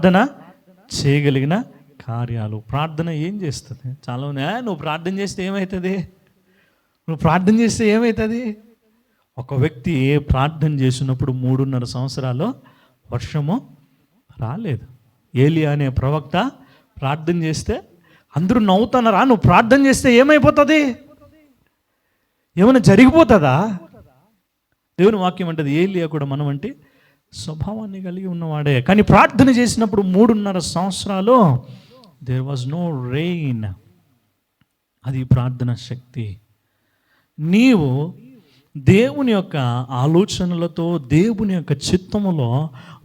ప్రార్థన చేయగలిగిన కార్యాలు. ప్రార్థన ఏం చేస్తుంది? చాలా నువ్వు ప్రార్థన చేస్తే ఏమవుతుంది, నువ్వు ప్రార్థన చేస్తే ఏమవుతుంది? ఒక వ్యక్తి ప్రార్థన చేసినప్పుడు 3.5 సంవత్సరాలు వర్షము రాలేదు. ఏలియా అనే ప్రవక్త ప్రార్థన చేస్తే అందరూ నవ్వుతున్నారా? నువ్వు ప్రార్థన చేస్తే ఏమైపోతుంది? ఏమైనా జరిగిపోతుందా? దేవుని వాక్యం అంటది ఏలియా కూడా మనం అంటే స్వభావాన్ని కలిగి ఉన్నవాడే, కానీ ప్రార్థన చేసినప్పుడు 3.5 సంవత్సరాలు దేర్ వాజ్ నో రెయిన్. అది ప్రార్థన శక్తి. నీవు దేవుని యొక్క ఆలోచనలతో, దేవుని యొక్క చిత్తములో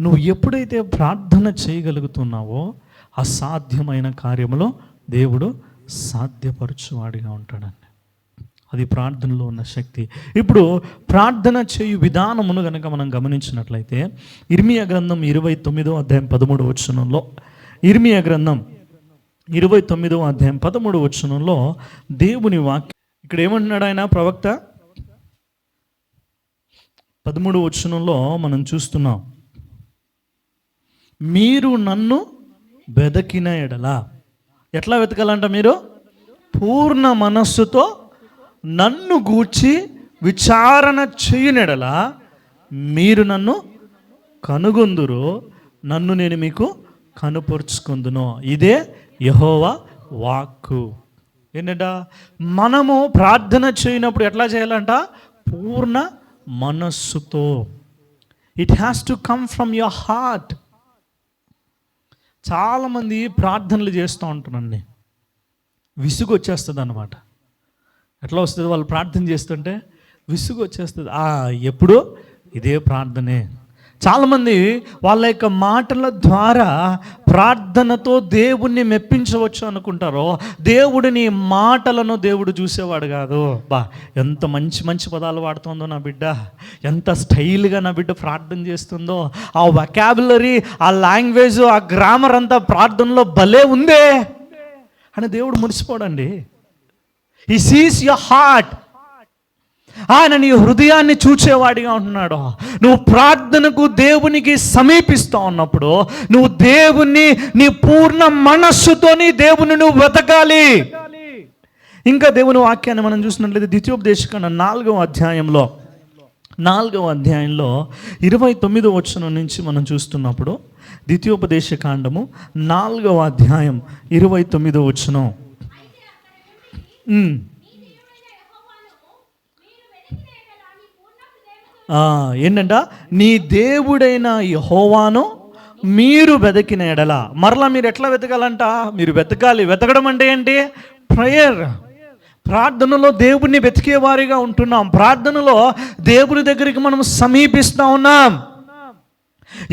నువ్వు ఎప్పుడైతే ప్రార్థన చేయగలుగుతున్నావో అసాధ్యమైన కార్యములో దేవుడు సాధ్యపరచువాడిగా ఉంటాడండి. అది ప్రార్థనలో ఉన్న శక్తి. ఇప్పుడు ప్రార్థన చేయు విధానమును కనుక మనం గమనించినట్లయితే ఇర్మియా గ్రంథం 29వ అధ్యాయం 13వ వచనంలో, ఇర్మియా గ్రంథం 29వ అధ్యాయం 13వ వచనంలో దేవుని వాక్యం ఇక్కడ ఏమంటున్నాడు ఆయన ప్రవక్త? 13వ వచనంలో మనం చూస్తున్నాం, మీరు నన్ను వెదకిన ఎడల. ఎట్లా వెతకాలంట? మీరు పూర్ణ మనస్సుతో నన్ను గూర్చి విచారణ చేయనెడల మీరు నన్ను కనుగొందురు, నన్ను నేను మీకు కనుపరుచుకుందును. ఇదే యెహోవా వాక్కు. ఏంటంట? మనము ప్రార్థన చేయనప్పుడు ఎట్లా చేయాలంట? పూర్ణ మనస్సుతో. It has to come from your heart. చాలామంది ప్రార్థనలు చేస్తూ ఉంటారండి, విసుగు వచ్చేస్తుంది అన్నమాట. ఎట్లా వస్తుంది? వాళ్ళు ప్రార్థన చేస్తుంటే విసుగు వచ్చేస్తుంది. ఎప్పుడు ఇదే ప్రార్థనే. చాలామంది వాళ్ళ యొక్క మాటల ద్వారా ప్రార్థనతో దేవుణ్ణి మెప్పించవచ్చు అనుకుంటారో, దేవుడిని మాటలను దేవుడు చూసేవాడు కాదు. ఎంత మంచి మంచి పదాలు వాడుతుందో నా బిడ్డ, ఎంత స్టైల్గా నా బిడ్డ ప్రార్థన చేస్తుందో, ఆ వొకాబులరీ, ఆ లాంగ్వేజ్, ఆ గ్రామర్ అంతా ప్రార్థనలో భలే ఉందే అని దేవుడు మురిసిపోడండి. He sees your heart. ఆయన నీ హృదయాన్ని చూచేవాడిగా ఉంటున్నాడు. నువ్వు ప్రార్థనకు దేవునికి సమీపిస్తూ ఉన్నప్పుడు నువ్వు దేవుణ్ణి నీ పూర్ణ మనస్సుతో దేవుని నువ్వు వెతకాలి. ఇంకా దేవుని వాక్యాన్ని మనం చూసినట్లయితే ద్వితీయోపదేశకాండం 4వ అధ్యాయంలో 29వ వచనం నుంచి మనం చూస్తున్నప్పుడు, ద్వితీయోపదేశకాండము 4వ అధ్యాయం 29వ వచనం. ఏంటంట? నీ దేవుడైన యెహోవాను మీరు వెతికిన ఎడల. మరలా మీరు ఎట్లా వెతకాలంట? మీరు వెతకాలి. వెతకడం అంటే ఏంటి? ప్రేయర్. ప్రార్థనలో దేవుణ్ణి వెతికేవారిగా ఉంటున్నాం. ప్రార్థనలో దేవుని దగ్గరికి మనం సమీపిస్తూ ఉన్నాం.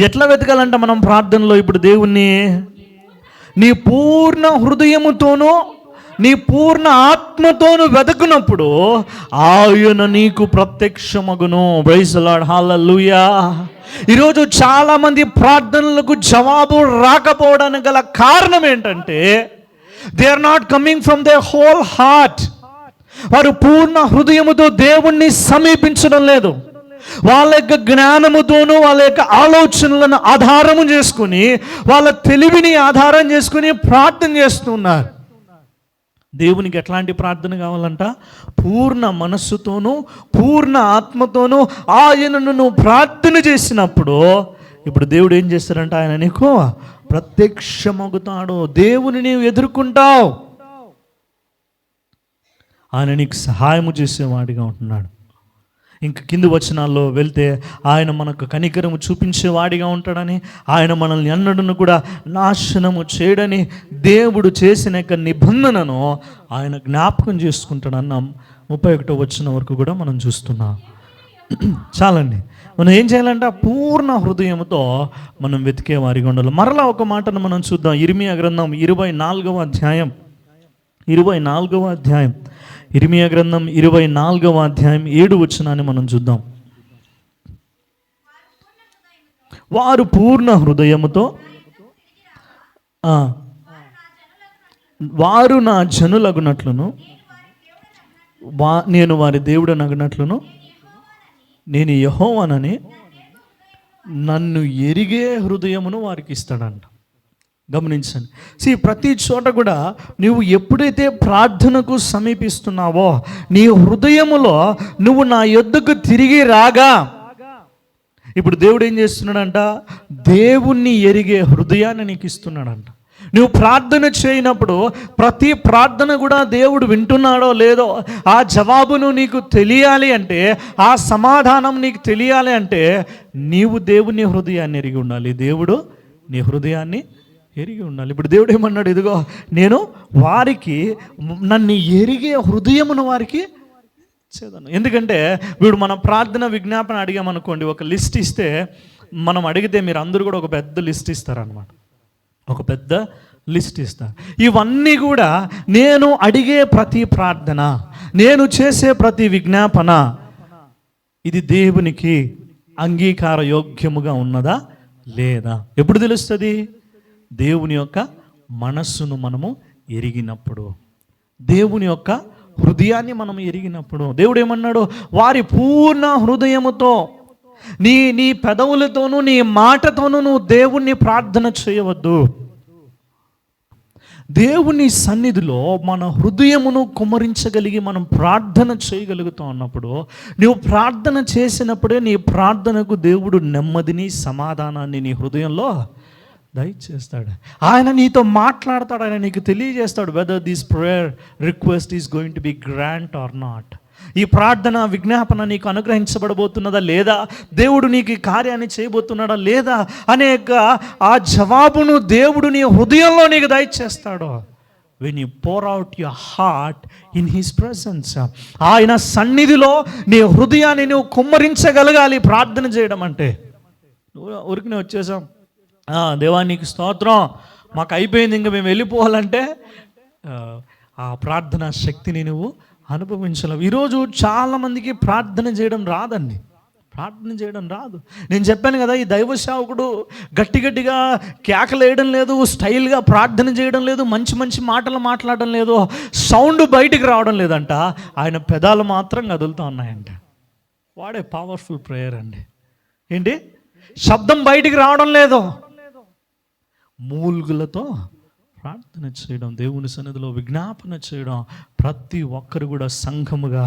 ఎట్లా వెతకాలంట మనం ప్రార్థనలో? ఇప్పుడు దేవుణ్ణి నీ పూర్ణ హృదయముతోనూ నీ పూర్ణ ఆత్మతోను వెతకునప్పుడు ఆయన నీకు ప్రత్యక్షమగును. Praise the lord, hallelujah. ఈరోజు చాలామంది ప్రార్థనలకు జవాబు రాకపోవడానికి గల కారణం ఏంటంటే they are not coming from their whole heart. వారు పూర్ణ హృదయముతో దేవుణ్ణి సమీపించడం లేదు. వాళ్ళ యొక్క జ్ఞానముతోనూ వాళ్ళ యొక్క ఆలోచనలను ఆధారము చేసుకుని, వాళ్ళ తెలివిని ఆధారం చేసుకుని ప్రార్థన చేస్తున్నారు. దేవునికి ఎట్లాంటి ప్రార్థన కావాలంట? పూర్ణ మనస్సుతోనూ పూర్ణ ఆత్మతోనూ ఆయనను నువ్వు ప్రార్థన చేసినప్పుడు ఇప్పుడు దేవుడు ఏం చేస్తాడంట? ఆయన నీకు ప్రత్యక్షమగుతాడు. దేవుని నీవు ఎదుర్కొంటావు. ఆయన నీకు సహాయము చేసేవాడిగా ఉంటున్నాడు. ఇంక కింది వచనాల్లో వెళ్తే ఆయన మనకు కనికరము చూపించేవాడిగా ఉంటాడని, ఆయన మనల్ని ఎన్నడూ కూడా నాశనము చేయడని దేవుడు చేసిన యొక్క నిబంధనను ఆయన జ్ఞాపకం చేసుకుంటాడన్న 31వ వచనం వరకు కూడా మనం చూస్తున్నాం. చాలండి. మనం ఏం చేయాలంటే పూర్ణ హృదయంతో మనం వెతికే వారిగా ఉండాలి. మరలా ఒక మాటను మనం చూద్దాం. ఇర్మియా గ్రంథం 24వ అధ్యాయం 7వ వచనాన్ని మనం చూద్దాం. వారు పూర్ణ హృదయముతో వారు నా జనులగునట్లును నేను వారి దేవుడనగునట్లును నేను యెహోవానని నన్ను ఎరిగే హృదయమును వారికి ఇస్తాడంట. గమనించండి. ప్రతి చోట కూడా నువ్వు ఎప్పుడైతే ప్రార్థనకు సమీపిస్తున్నావో నీ హృదయములో నువ్వు నా యొద్దకు తిరిగి రాగా, ఇప్పుడు దేవుడు ఏం చేస్తున్నాడంట, దేవుణ్ణి ఎరిగే హృదయాన్ని నీకు ఇస్తున్నాడంట. నువ్వు ప్రార్థన చేయనప్పుడు ప్రతి ప్రార్థన కూడా దేవుడు వింటున్నాడో లేదో ఆ జవాబును నీకు తెలియాలి అంటే, ఆ సమాధానం నీకు తెలియాలి అంటే నీవు దేవుని హృదయాన్ని ఎరిగి ఉండాలి, దేవుడు నీ హృదయాన్ని ఎరిగి ఉండాలి. ఇప్పుడు దేవుడు ఏమన్నాడు, ఇదిగో నేను వారికి నన్ను ఎరిగే హృదయమును వారికి ఇచ్చేదను. ఎందుకంటే వీడు మన ప్రార్థన విజ్ఞాపన అడిగామనుకోండి, ఒక లిస్ట్ ఇస్తే మనం అడిగితే మీరు అందరూ కూడా ఒక పెద్ద లిస్ట్ ఇస్తారనమాట, ఒక పెద్ద లిస్ట్ ఇస్తారు. ఇవన్నీ కూడా నేను అడిగే ప్రతి ప్రార్థన, నేను చేసే ప్రతి విజ్ఞాపన ఇది దేవునికి అంగీకార యోగ్యముగా ఉన్నదా లేదా ఎప్పుడు తెలుస్తుంది? దేవుని యొక్క మనస్సును మనము ఎరిగినప్పుడు, దేవుని యొక్క హృదయాన్ని మనం ఎరిగినప్పుడు. దేవుడు ఏమన్నాడు, వారి పూర్ణ హృదయముతో నీ పెదవులతోనూ నీ మాటతోనూ నువ్వు దేవుణ్ణి ప్రార్థన చేయవద్దు. దేవుని సన్నిధిలో మన హృదయమును కుమ్మరించగలిగి మనం ప్రార్థన చేయగలుగుతాం అన్నప్పుడు, నువ్వు ప్రార్థన చేసినప్పుడే నీ ప్రార్థనకు దేవుడు నెమ్మదిని సమాధానాన్ని నీ హృదయంలో దయచేస్తాడు. ఆయన నీతో మాట్లాడతాడు, ఆయన నీకు తెలియజేస్తాడు whether this prayer request is going to be grant or not. ఈ ప్రార్థన విజ్ఞాపన నీకు అనుగ్రహించబడబోతున్నదా లేదా, దేవుడు నీకు ఈ కార్యాన్ని చేయబోతున్నాడా లేదా అనేక ఆ జవాబును దేవుడు నీ హృదయంలో నీకు దయచేస్తాడు. when you pour out your heart in his presence, ఆయన సన్నిధిలో నీ హృదయాన్ని నువ్వు కుమ్మరించగలగాలి. ప్రార్థన చేయడం అంటే ఊరికనే వచ్చేసాం, దేవా నీకు స్తోత్రం మాకు అయిపోయింది ఇంకా మేము వెళ్ళిపోవాలంటే ఆ ప్రార్థన శక్తిని నువ్వు అనుభవించలేవు. ఈరోజు చాలామందికి ప్రార్థన చేయడం రాదండి, ప్రార్థన చేయడం రాదు. నేను చెప్పాను కదా, ఈ దైవ సేవకుడు గట్టిగా కేకలేయడం లేదు, స్టైల్గా ప్రార్థన చేయడం లేదు, మంచి మంచి మాటలు మాట్లాడడం లేదు, సౌండ్ బయటికి రావడం లేదంట, ఆయన పెదాలు మాత్రం కదులుతూ ఉన్నాయంట. వాడే పవర్ఫుల్ ప్రేయర్ అండి. ఏంటి, శబ్దం బయటికి రావడం లేదు, మూలుగులతో ప్రార్థన చేయడం, దేవుని సన్నిధిలో విజ్ఞాపన చేయడం. ప్రతి ఒక్కరు కూడా సంఘముగా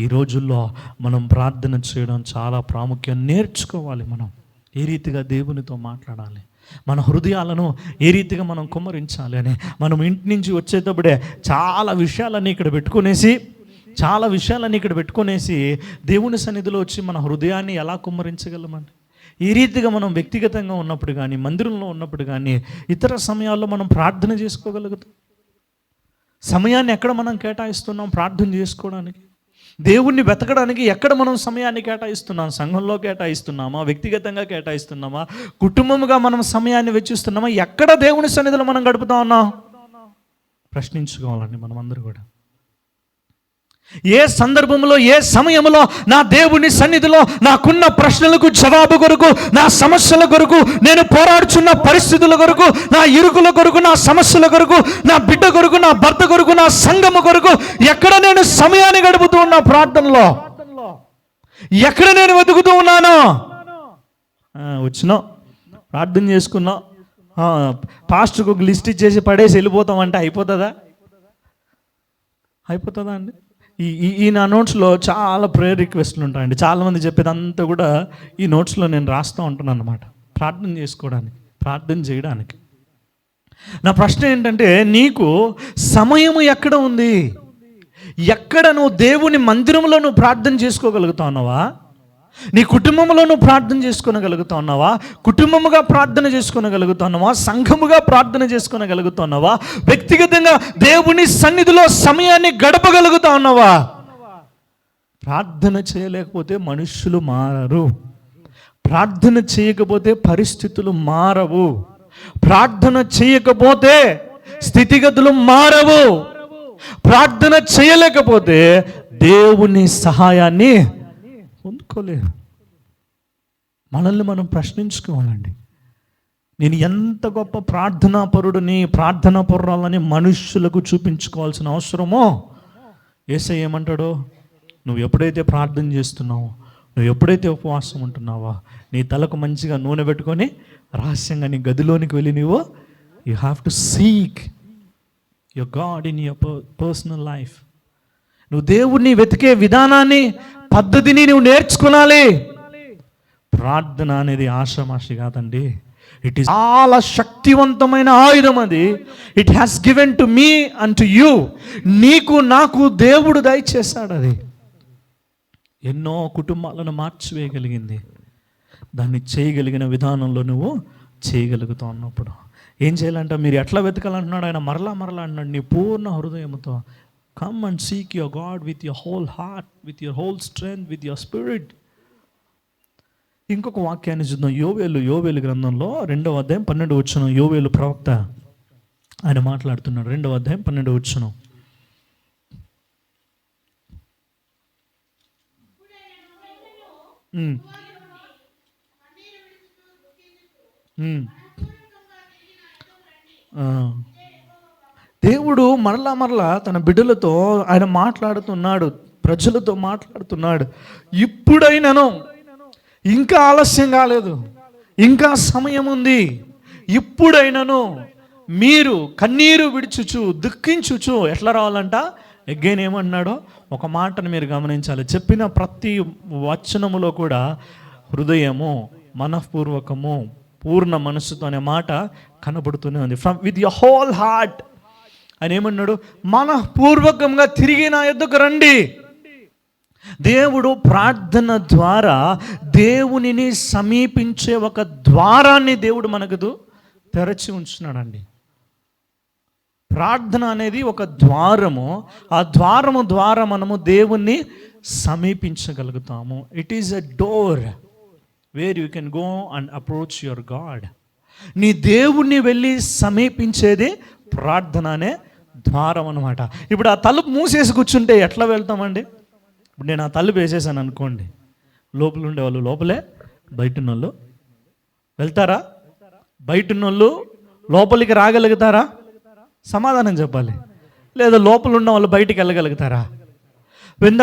ఈ రోజుల్లో మనం ప్రార్థన చేయడం చాలా ప్రాముఖ్యం. నేర్చుకోవాలి మనం ఏ రీతిగా దేవునితో మాట్లాడాలి, మన హృదయాలను ఏ రీతిగా మనం కుమ్మరించాలి అని. మనం ఇంటి నుంచి వచ్చేటప్పుడే చాలా విషయాలన్నీ ఇక్కడ పెట్టుకునేసి దేవుని సన్నిధిలో వచ్చి మన హృదయాన్ని ఎలా కుమ్మరించగలమండి? ఈ రీతిగా మనం వ్యక్తిగతంగా ఉన్నప్పుడు కానీ, మందిరంలో ఉన్నప్పుడు కానీ, ఇతర సమయాల్లో మనం ప్రార్థన చేసుకోగలుగుతాం. సమయాన్ని ఎక్కడ మనం కేటాయిస్తున్నాం ప్రార్థన చేసుకోవడానికి, దేవుణ్ణి వెతకడానికి ఎక్కడ మనం సమయాన్ని కేటాయిస్తున్నాం? సంఘంలో కేటాయిస్తున్నామా, వ్యక్తిగతంగా కేటాయిస్తున్నామా, కుటుంబముగా మనం సమయాన్ని వెచ్చిస్తున్నామా? ఎక్కడ దేవుని సన్నిధిలో మనం గడుపుతా ఉన్నాం? ప్రశ్నించుకోవాలండి మనం అందరూ కూడా. ఏ సందర్భంలో, ఏ సమయంలో నా దేవుని సన్నిధిలో నాకున్న ప్రశ్నలకు జవాబు కొరకు, నా సమస్యల కొరకు, నేను పోరాడుచున్న పరిస్థితుల కొరకు, నా ఇరుకుల కొరకు, నా సమస్యల కొరకు, నా బిడ్డ కొరకు, నా భర్త కొరకు, నా సంఘము కొరకు ఎక్కడ నేను సమయాన్ని గడుపుతూ ఉన్నా? ప్రార్థనలో ఎక్కడ నేను వెతుకుతూ ఉన్నాను? వచ్చినాం, ప్రార్థన చేసుకున్నాం, పాస్టర్కి ఒక లిస్ట్ ఇచ్చేసి పడేసి వెళ్ళిపోతామంటే అయిపోతుందా అండి? ఈ నా నోట్స్లో చాలా ప్రేయర్ రిక్వెస్ట్లు ఉంటాయండి. చాలామంది చెప్పేదంతా కూడా ఈ నోట్స్లో నేను రాస్తూ ఉంటాను అన్నమాట, ప్రార్థన చేసుకోవడానికి, ప్రార్థన చేయడానికి. నా ప్రశ్న ఏంటంటే, నీకు సమయము ఎక్కడ ఉంది? ఎక్కడ నువ్వు దేవుని మందిరంలో నువ్వు ప్రార్థన చేసుకోగలుగుతా ఉన్నావా? నీ కుటుంబంలో నువ్వు ప్రార్థన చేసుకోగలుగుతా ఉన్నావా? కుటుంబముగా ప్రార్థన చేసుకోగలుగుతున్నావా? సంఘముగా ప్రార్థన చేసుకోగలుగుతున్నావా? వ్యక్తిగతంగా దేవుని సన్నిధిలో సమయాన్ని గడపగలుగుతా ఉన్నావా? ప్రార్థన చేయలేకపోతే మనుషులు మారరు, ప్రార్థన చేయకపోతే పరిస్థితులు మారవు, ప్రార్థన చేయకపోతే స్థితిగతులు మారవు, ప్రార్థన చేయలేకపోతే దేవుని సహాయాన్ని పొందుకోలేరు. మనల్ని మనం ప్రశ్నించుకోవాలండి. నేను ఎంత గొప్ప ప్రార్థనా పరుడిని, ప్రార్థనా పరురాలని మనుష్యులకు చూపించుకోవాల్సిన అవసరమో యేసయ్య ఏమంటాడో, నువ్వు ఎప్పుడైతే ప్రార్థన చేస్తున్నావో, నువ్వు ఎప్పుడైతే ఉపవాసం ఉంటున్నావో, నీ తలకు మంచిగా నూనె పెట్టుకొని రహస్యంగా నీ గదిలోనికి వెళ్ళి నువ్వు you have to seek your God in your personal life. నువ్వు దేవుణ్ణి వెతికే విధానాన్ని, పద్ధతిని నువ్వు నేర్చుకోవాలి. ప్రార్థన అనేది ఆషామాషి కాదండి. ఇట్ ఈస్ చాలా శక్తివంతమైన ఆయుధం అది. It has given to me and to you. నీకు నాకు దేవుడు దయచేశాడు. అది ఎన్నో కుటుంబాలను మార్చివేయగలిగింది. దాన్ని చేయగలిగిన విధానంలో నువ్వు చేయగలుగుతావు అన్నప్పుడు ఏం చేయాలంటే, మీరు ఎట్లా వెతకాలంటున్నాడు ఆయన, మరలా అన్నాడు, నీ పూర్ణ హృదయంతో come and seek your God with your whole heart, with your whole strength, with your spirit. ఇంకొక వాక్యాన్ని చూద్దాం. యోవేలు గ్రంథంలో 2వ అధ్యాయం 12వ వచనం. యోవేలు ప్రవక్త ఆయన మాట్లాడుతున్నాడు. 2వ అధ్యాయం 12వ వచనం. దేవుడు మరలా తన బిడ్డలతో ఆయన మాట్లాడుతున్నాడు, ప్రజలతో మాట్లాడుతున్నాడు. ఇప్పుడైనాను, ఇంకా ఆలస్యం కాలేదు, ఇంకా సమయం ఉంది. ఇప్పుడైనాను మీరు కన్నీరు విడుచుచు దుఃఖించుచు ఎట్లా రావాలంట. ఎగ్గైన్ ఏమన్నాడో ఒక మాటను మీరు గమనించాలి. చెప్పిన ప్రతి వచనములో కూడా హృదయము, మనఃపూర్వకము, పూర్ణ మనస్సుతో అనే మాట కనబడుతూనే ఉంది. From with your whole heart ఆయన ఏమన్నాడు, మనఃపూర్వకంగా తిరిగి నా యొద్దకు రండి. దేవుడు ప్రార్థన ద్వారా దేవునిని సమీపించే ఒక ద్వారాన్ని దేవుడు మనకు తెరచి ఉంచున్నాడండి. ప్రార్థన అనేది ఒక ద్వారము. ఆ ద్వారము ద్వారా మనము దేవుణ్ణి సమీపించగలుగుతాము. It is a door where you can go and approach your God. నీ దేవుణ్ణి వెళ్ళి సమీపించేది ప్రార్థన అనే ద్వారం అన్నమాట. ఇప్పుడు ఆ తలుపు మూసేసి కూర్చుంటే ఎట్లా వెళ్తామండి? ఇప్పుడు నేను ఆ తలుపు వేసేసాను అనుకోండి, లోపల ఉండేవాళ్ళు లోపలే, బయట ఉన్నోళ్ళు వెళ్తారా? బయట ఉన్నోళ్ళు లోపలికి రాగలుగుతారా? సమాధానం చెప్పాలి. లేదా లోపల ఉన్న వాళ్ళు బయటికి వెళ్ళగలుగుతారా? when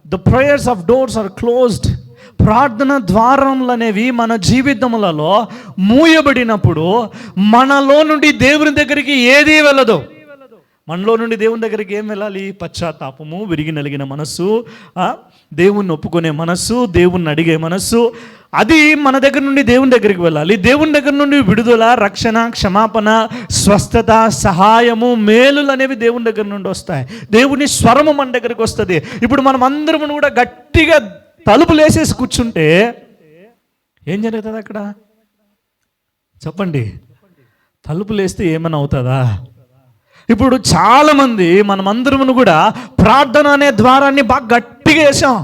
the prayers of doors are closed, ప్రార్థన ద్వారములు అనేవి మన జీవితములలో మూయబడినప్పుడు మనలో నుండి దేవుని దగ్గరికి ఏదీ వెళ్ళదు. మనలో నుండి దేవుని దగ్గరికి ఏం వెళ్ళాలి? పశ్చాత్తాపము, విరిగి నలిగిన మనస్సు, దేవుణ్ణి ఒప్పుకునే మనస్సు, దేవుణ్ణి అడిగే మనస్సు, అది మన దగ్గర నుండి దేవుని దగ్గరికి వెళ్ళాలి. దేవుని దగ్గర నుండి విడుదల, రక్షణ, క్షమాపణ, స్వస్థత, సహాయము, మేలులు అనేవి దేవుని దగ్గర నుండి వస్తాయి. దేవుని స్వరము మన దగ్గరికి వస్తుంది. ఇప్పుడు మనం అందరం కూడా గట్టిగా తలుపులు వేసేసి కూర్చుంటే ఏం జరుగుతుంది అక్కడ? చెప్పండి. తలుపులు వేస్తే ఏమైనా అవుతుందా? ఇప్పుడు చాలామంది మనమందరము కూడా ప్రార్థన అనే ద్వారాన్ని బాగా గట్టిగా వేసాం.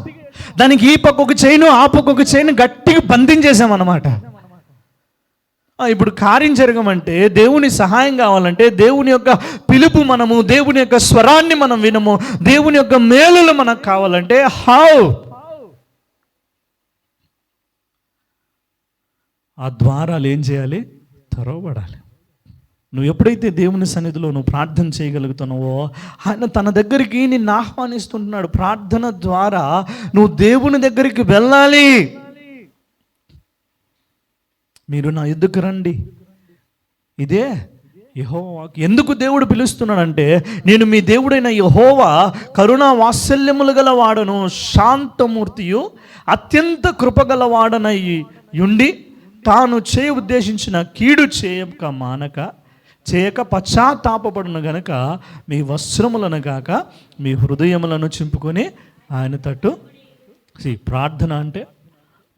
దానికి ఈ పక్క ఒక చైను, ఆ పక్క ఒక చైను గట్టిగా బంధించేసాం అన్నమాట. ఇప్పుడు కార్యం జరగమంటే, దేవుని సహాయం కావాలంటే, దేవుని యొక్క పిలుపు మనము, దేవుని యొక్క స్వరాన్ని మనం వినము, దేవుని యొక్క మేలులు మనకు కావాలంటే హౌ? ఆ ద్వారాలు ఏం చేయాలి? తెరవబడాలి. నువ్వు ఎప్పుడైతే దేవుని సన్నిధిలో నువ్వు ప్రార్థన చేయగలుగుతున్నావో ఆయన తన దగ్గరికి నిన్ను ఆహ్వానిస్తుంటున్నాడు. ప్రార్థన ద్వారా నువ్వు దేవుని దగ్గరికి వెళ్ళాలి. మీరు నా యొద్దకు రండి. ఇదే యెహోవా. ఎందుకు దేవుడు పిలుస్తున్నాడంటే, నేను మీ దేవుడైన యెహోవా కరుణా వాత్సల్యములు గల వాడను, శాంతమూర్తియు, అత్యంత కృపగల వాడనై ఉండి, తాను ఉద్దేశించిన కీడు చేయక పశ్చాత్తాపపడును గనక మీ వస్త్రములను కాక మీ హృదయములను చింపుకొని ఆయన తట్టు. ప్రార్థన అంటే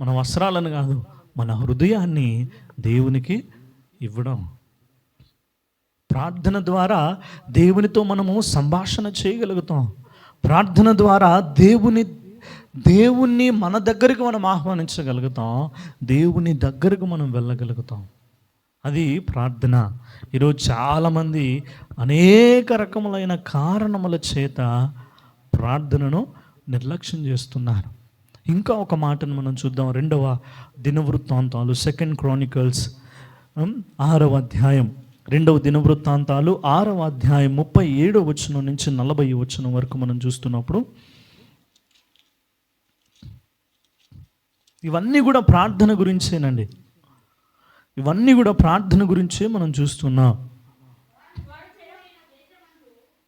మన వస్త్రాలను కాదు, మన హృదయాన్ని దేవునికి ఇవ్వడం. ప్రార్థన ద్వారా దేవునితో మనము సంభాషణ చేయగలుగుతాం. ప్రార్థన ద్వారా దేవుణ్ణి మన దగ్గరకు మనం ఆహ్వానించగలుగుతాం, దేవుని దగ్గరకు మనం వెళ్ళగలుగుతాం. అది ప్రార్థన. ఈరోజు చాలామంది అనేక రకములైన కారణముల చేత ప్రార్థనను నిర్లక్ష్యం చేస్తున్నారు. ఇంకా ఒక మాటను మనం చూద్దాం. 2వ దినవృత్తాంతాలు, 2 Chronicles 6వ అధ్యాయం, 2వ దినవృత్తాంతాలు 6వ అధ్యాయం 37వ వచనం నుంచి 40వ వచనం వరకు మనం చూస్తున్నప్పుడు ఇవన్నీ కూడా ప్రార్థన గురించేనండి. ఇవన్నీ కూడా ప్రార్థన గురించే మనం చూస్తున్నాం.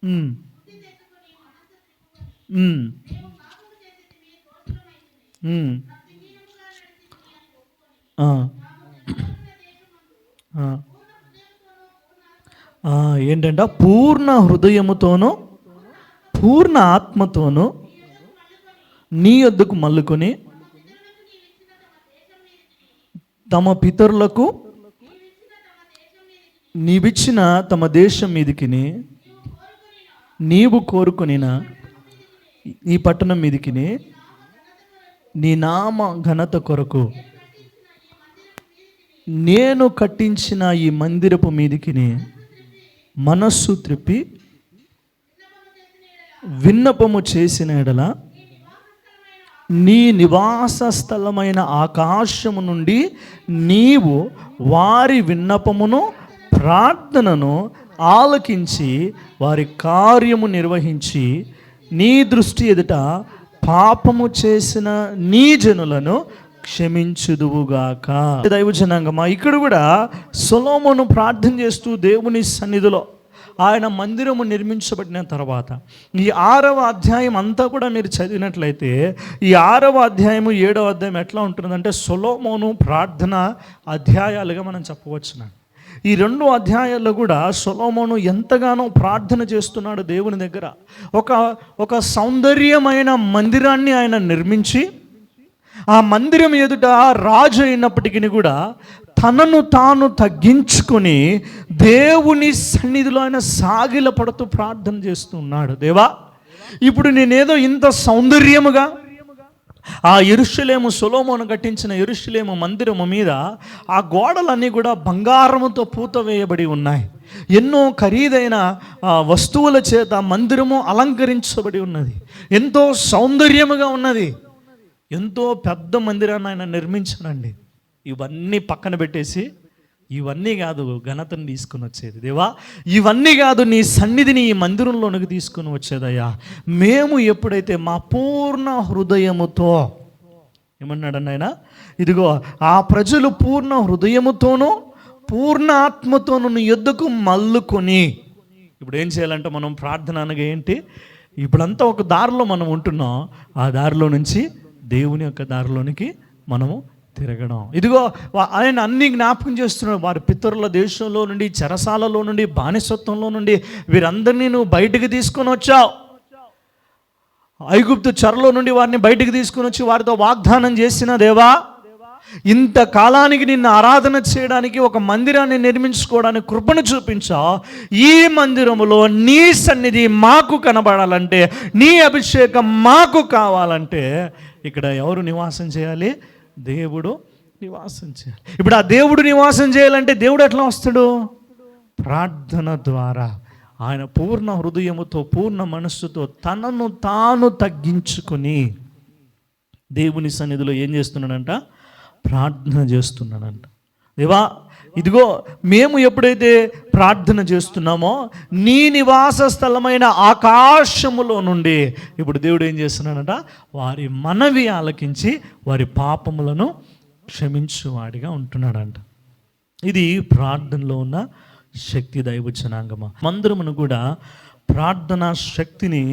ఉమ్, ఉమ్, ఉమ్, ఆ, ఆ, ఏంటంట, పూర్ణ హృదయముతోనూ పూర్ణ ఆత్మతోనూ నీ యొద్దకు మల్లుకొని తమ పితరులకు నీవిచ్చిన తమ దేశం మీదికి నీవు కోరుకొనిన ఈ పట్టణం మీదికి నీ నామ ఘనత కొరకు నేను కట్టించిన ఈ మందిరపు మీదికి మనస్సు త్రిప్పి విన్నపము చేసిన ఎడల నీ నివాస స్థలమైన ఆకాశము నుండి నీవు వారి విన్నపమును ప్రార్థనను ఆలకించి వారి కార్యము నిర్వహించి నీ దృష్టి ఎదుట పాపము చేసిన నీ జనులను క్షమించుదువుగాక. దైవజనాంగమా, ఇక్కడ కూడా సొలొమోను ప్రార్థన చేస్తూ దేవుని సన్నిధిలో ఆయన మందిరము నిర్మించబడిన తర్వాత ఈ 6వ అధ్యాయం అంతా కూడా మీరు చదివినట్లయితే ఈ 6వ అధ్యాయము 7వ అధ్యాయం ఎట్లా ఉంటుందంటే సొలొమోను ప్రార్థన అధ్యాయాలుగా మనం చెప్పవచ్చున. ఈ 2 అధ్యాయాల్లో కూడా సొలొమోను ఎంతగానో ప్రార్థన చేస్తున్నాడు దేవుని దగ్గర. ఒక సౌందర్యమైన మందిరాన్ని ఆయన నిర్మించి ఆ మందిరం ఎదుట రాజు అయినప్పటికీ కూడా తనను తాను తగ్గించుకొని దేవుని సన్నిధిలో ఆయన సాగిల పడుతూ ప్రార్థన చేస్తూ ఉన్నాడు. దేవా, ఇప్పుడు నేనేదో ఇంత సౌందర్యముగా ఆ యెరూషలేము సొలొమోను కట్టించిన యెరూషలేము మందిరము మీద ఆ గోడలన్నీ కూడా బంగారముతో పూత వేయబడి ఉన్నాయి. ఎన్నో ఖరీదైన వస్తువుల చేత మందిరము అలంకరించబడి ఉన్నది. ఎంతో సౌందర్యముగా ఉన్నది. ఎంతో పెద్ద మందిరాన్ని ఆయన నిర్మించానండి. ఇవన్నీ పక్కన పెట్టేసి ఇవన్నీ కాదు ఘనతను తీసుకుని వచ్చేది. దేవా, ఇవన్నీ కాదు నీ సన్నిధిని ఈ మందిరంలోనికి తీసుకుని వచ్చేదయ్యా. మేము ఎప్పుడైతే మా పూర్ణ హృదయముతో ఏమన్నాడన్న ఆయన, ఇదిగో ఆ ప్రజలు పూర్ణ హృదయముతోనూ పూర్ణ ఆత్మతోనూ నీ యొద్దకు మల్లుకొని. ఇప్పుడు ఏం చేయాలంటే మనం ప్రార్థన అనగా ఏంటి, ఇప్పుడంతా ఒక దారిలో మనం ఉంటున్నాం. ఆ దారిలో నుంచి దేవుని యొక్క దారిలోనికి మనము తిరగడం. ఇదిగో ఆయన అన్ని జ్ఞాపకం చేస్తున్నాడు. వారి పితరుల దేశంలో నుండి, చెరసాలలో నుండి, బానిసత్వంలో నుండి వీరందరినీ నువ్వు బయటికి తీసుకొని వచ్చావు. ఐగుప్తు చెరలో నుండి వారిని బయటికి తీసుకొని వచ్చి వారితో వాగ్దానం చేసిన దేవా, ఇంతకాలానికి నిన్ను ఆరాధన చేయడానికి ఒక మందిరాన్ని నిర్మించుకోవడానికి కృపను చూపించావు. ఈ మందిరములో నీ సన్నిధి మాకు కనబడాలంటే, నీ అభిషేకం మాకు కావాలంటే ఇక్కడ ఎవరు నివాసం చేయాలి? దేవుడు నివాసం చేయాలి. ఇప్పుడు ఆ దేవుడు నివాసం చేయాలంటే దేవుడు ఎట్లా వస్తాడు? ప్రార్థన ద్వారా. ఆయన పూర్ణ హృదయముతో పూర్ణ మనస్సుతో తనను తాను తగ్గించుకొని దేవుని సన్నిధిలో ఏం చేస్తున్నాడంట? ప్రార్థన చేస్తున్నాడంట. దేవా, ఇదిగో మేము ఎప్పుడైతే ప్రార్థన చేస్తున్నామో నీ నివాస స్థలమైన ఆకాశములో నుండి ఇప్పుడు దేవుడు ఏం చేస్తున్నాడంట? వారి మనవి ఆలకించి వారి పాపములను క్షమించువాడిగా ఉంటున్నాడంట. ఇది ప్రార్థనలో ఉన్న శక్తి. దైవజనాంగమా, మందిరమును కూడా ప్రార్థనా శక్తిని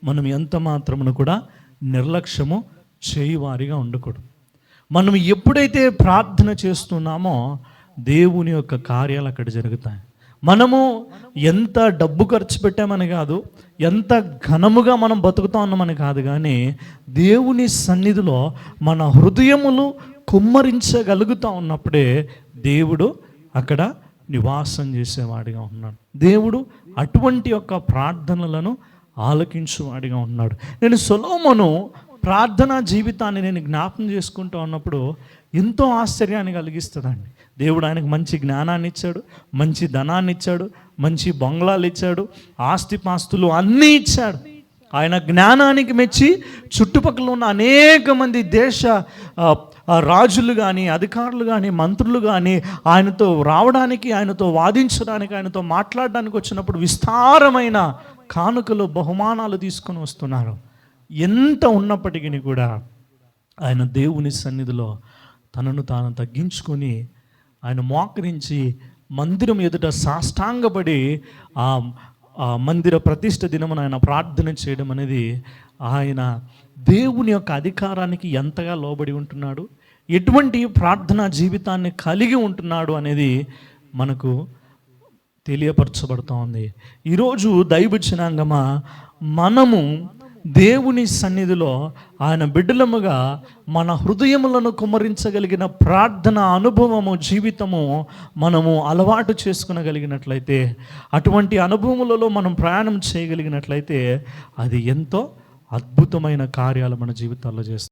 మనం ఎంత మాత్రమును కూడా నిర్లక్ష్యము చేయువారిగా ఉండకూడదు. మనం ఎప్పుడైతే ప్రార్థన చేస్తున్నామో దేవుని యొక్క కార్యాలు అక్కడ జరుగుతాయి. మనము ఎంత డబ్బు ఖర్చు పెట్టామని కాదు, ఎంత ఘనముగా మనం బతుకుతా ఉన్నామని కాదు, కానీ దేవుని సన్నిధిలో మన హృదయములు కుమ్మరించగలుగుతూ ఉన్నప్పుడే దేవుడు అక్కడ నివాసం చేసేవాడిగా ఉన్నాడు. దేవుడు అటువంటి యొక్క ప్రార్థనలను ఆలకించువాడిగా ఉన్నాడు. నేను సొలొమోను ప్రార్థనా జీవితాన్ని నేను జ్ఞాపకం చేసుకుంటూ ఉన్నప్పుడు ఎంతో ఆశ్చర్యాన్ని కలిగిస్తుందండి. దేవుడు ఆయనకు మంచి జ్ఞానాన్ని ఇచ్చాడు, మంచి ధనాన్ని ఇచ్చాడు, మంచి బంగ్లాలు ఇచ్చాడు, ఆస్తిపాస్తులు అన్నీ ఇచ్చాడు. ఆయన జ్ఞానానికి మెచ్చి చుట్టుపక్కల ఉన్న అనేక మంది దేశ రాజులు కానీ, అధికారులు కానీ, మంత్రులు కానీ ఆయనతో రావడానికి, ఆయనతో వాదించడానికి, ఆయనతో మాట్లాడడానికి వచ్చినప్పుడు విస్తారమైన కానుకలు, బహుమానాలు తీసుకొని వస్తున్నారు. ఎంత ఉన్నప్పటికీ కూడా ఆయన దేవుని సన్నిధిలో తనను తాను తగ్గించుకొని ఆయన మోకరించి మందిరం ఎదుట సాష్టాంగపడి ఆ ఆ మందిర ప్రతిష్ఠ దినమున ఆయన ప్రార్థన చేయడం అనేది ఆయన దేవుని యొక్క అధికారానికి ఎంతగా లోబడి ఉంటున్నాడు, ఎటువంటి ప్రార్థనా జీవితాన్ని కలిగి ఉంటున్నాడు అనేది మనకు తెలియపరచబడుతూ ఉంది. ఈరోజు దైవ జనాంగమా, మనము దేవుని సన్నిధిలో ఆయన బిడ్డలముగా మన హృదయములను కుమ్మరించగలిగిన ప్రార్థన అనుభవము, జీవితము మనము అలవాటు చేసుకునగలిగినట్లయితే, అటువంటి అనుభవములలో మనం ప్రయాణం చేయగలిగినట్లయితే, అది ఎంతో అద్భుతమైన కార్యాలు మన జీవితాల్లో చేస్తుంది.